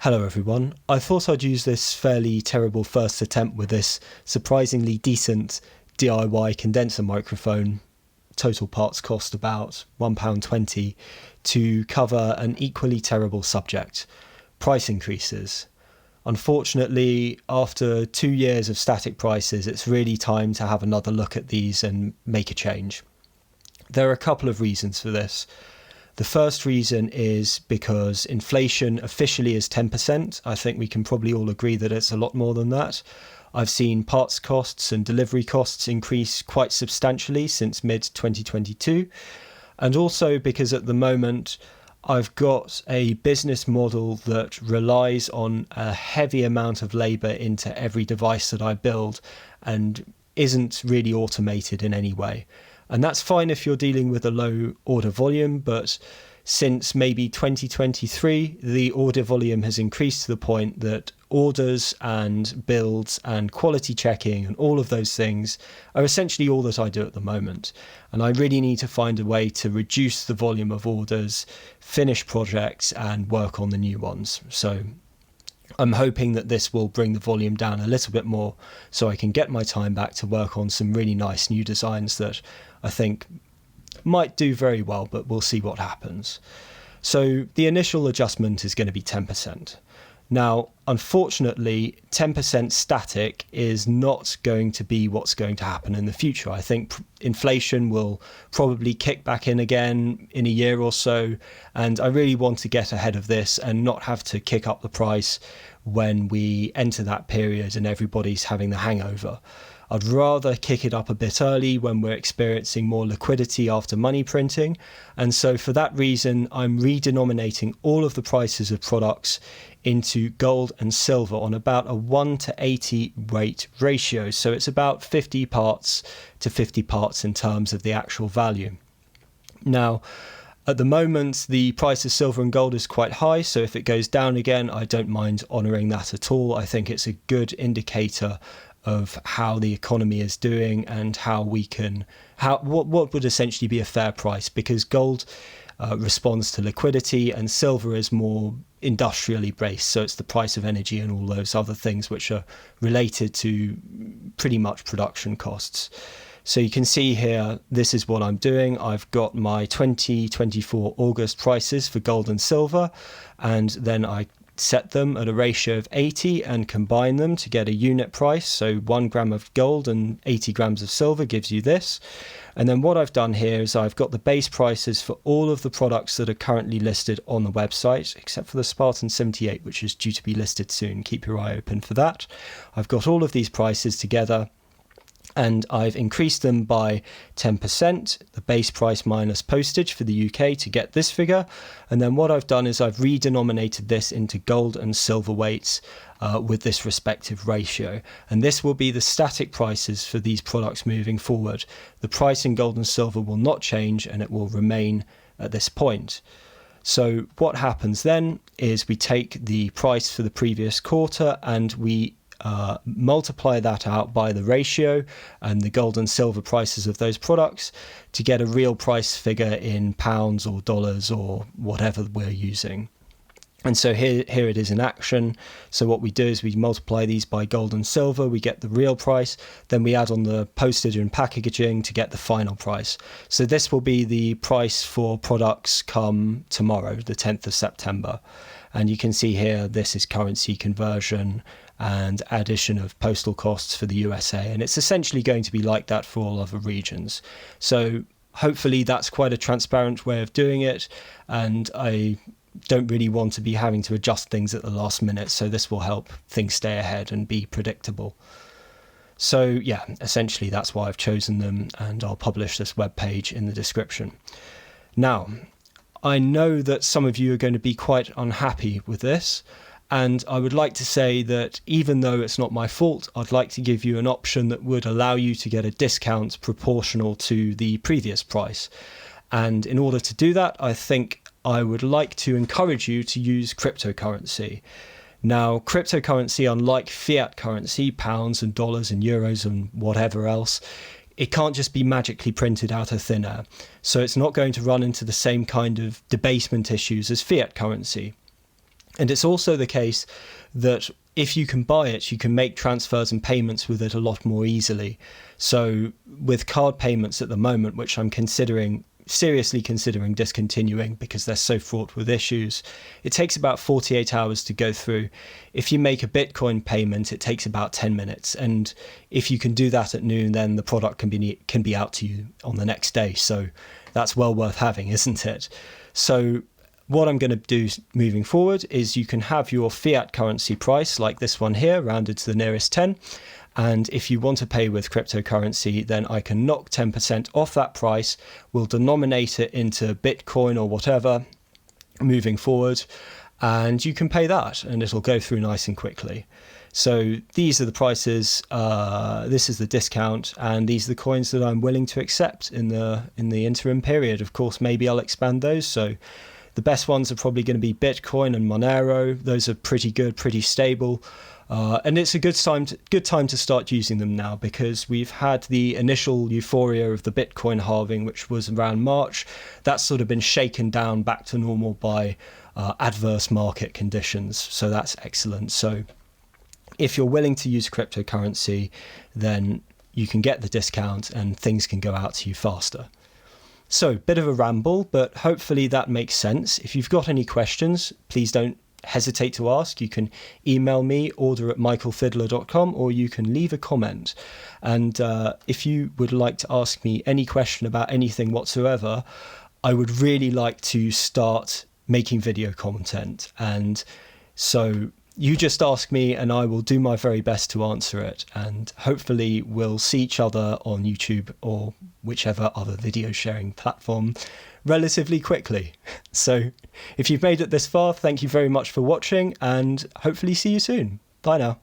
Hello everyone. I thought I'd use this fairly terrible first attempt with this surprisingly decent DIY condenser microphone, total parts cost about £1.20, to cover an equally terrible subject: price increases. Unfortunately, after 2 years of static prices, it's really time to have another look at these and make a change. There are a couple of reasons for this. The first reason is because inflation officially is 10%. I think we can probably all agree that it's a lot more than that. I've seen parts costs and delivery costs increase quite substantially since mid-2022. And also because at the moment, I've got a business model that relies on a heavy amount of labour into every device that I build and isn't really automated in any way. And that's fine if you're dealing with a low order volume, but since maybe 2023, the order volume has increased to the point that orders and builds and quality checking and all of those things are essentially all that I do at the moment. And I really need to find a way to reduce the volume of orders, finish projects and work on the new ones. So I'm hoping that this will bring the volume down a little bit more so I can get my time back to work on some really nice new designs that I think might do very well, but we'll see what happens. So the initial adjustment is going to be 10%. Now, unfortunately, 10% static is not going to be what's going to happen in the future. I think inflation will probably kick back in again in a year or so, and I really want to get ahead of this and not have to kick up the price when we enter that period and everybody's having the hangover. I'd rather kick it up a bit early when we're experiencing more liquidity after money printing. And so for that reason, I'm redenominating all of the prices of products into gold and silver on about a 1:80 weight ratio. So it's about 50 parts to 50 parts in terms of the actual value. Now, at the moment, the price of silver and gold is quite high. So if it goes down again, I don't mind honouring that at all. I think it's a good indicator of how the economy is doing and how we can, what would essentially be a fair price, because gold responds to liquidity and silver is more industrially based. So it's the price of energy and all those other things which are related to pretty much production costs. So you can see here, this is what I'm doing. I've got my 2024 August prices for gold and silver, and then I set them at a ratio of 80 and combine them to get a unit price. So 1 gram of gold and 80 grams of silver gives you this. And then what I've done here is I've got the base prices for all of the products that are currently listed on the website, except for the Spartan 78, which is due to be listed soon. Keep your eye open for that. I've got all of these prices together, and I've increased them by 10%, the base price minus postage for the UK, to get this figure. And then what I've done is I've redenominated this into gold and silver weights with this respective ratio. And this will be the static prices for these products moving forward. The price in gold and silver will not change, and it will remain at this point. So what happens then is we take the price for the previous quarter and we multiply that out by the ratio and the gold and silver prices of those products to get a real price figure in pounds or dollars or whatever we're using. And so here it is in action. So what we do is we multiply these by gold and silver, we get the real price, then we add on the postage and packaging to get the final price. So this will be the price for products come tomorrow, the 10th of September. And you can see here, this is currency conversion and addition of postal costs for the USA. And it's essentially going to be like that for all other regions. So hopefully that's quite a transparent way of doing it. And I don't really want to be having to adjust things at the last minute. So this will help things stay ahead and be predictable. So yeah, essentially that's why I've chosen them, and I'll publish this web page in the description. Now, I know that some of you are going to be quite unhappy with this. And I would like to say that even though it's not my fault, I'd like to give you an option that would allow you to get a discount proportional to the previous price. And in order to do that, I think I would like to encourage you to use cryptocurrency. Now, cryptocurrency, unlike fiat currency, pounds and dollars and euros and whatever else, it can't just be magically printed out of thin air. So it's not going to run into the same kind of debasement issues as fiat currency. And it's also the case that if you can buy it, you can make transfers and payments with it a lot more easily. So with card payments at the moment, which I'm seriously considering discontinuing because they're so fraught with issues, it takes about 48 hours to go through. If you make a Bitcoin payment, it takes about 10 minutes. And if you can do that at noon, then the product can be out to you on the next day. So that's well worth having, isn't it? So what I'm going to do moving forward is you can have your fiat currency price like this one here, rounded to the nearest 10. And if you want to pay with cryptocurrency, then I can knock 10% off that price. We'll denominate it into Bitcoin or whatever moving forward. And you can pay that and it'll go through nice and quickly. So these are the prices, this is the discount, and these are the coins that I'm willing to accept in the interim period. Of course, maybe I'll expand those. So the best ones are probably going to be Bitcoin and Monero. Those are pretty good, pretty stable. And it's a good time to start using them now, because we've had the initial euphoria of the Bitcoin halving, which was around March. That's sort of been shaken down back to normal by adverse market conditions. So that's excellent. So if you're willing to use cryptocurrency, then you can get the discount and things can go out to you faster. So, bit of a ramble, but hopefully that makes sense. If you've got any questions, please don't hesitate to ask. You can email me, order@michaelfiddler.com, or you can leave a comment. And if you would like to ask me any question about anything whatsoever, I would really like to start making video content. And so you just ask me and I will do my very best to answer it. And hopefully we'll see each other on YouTube or whichever other video sharing platform relatively quickly. So if you've made it this far, thank you very much for watching and hopefully see you soon. Bye now.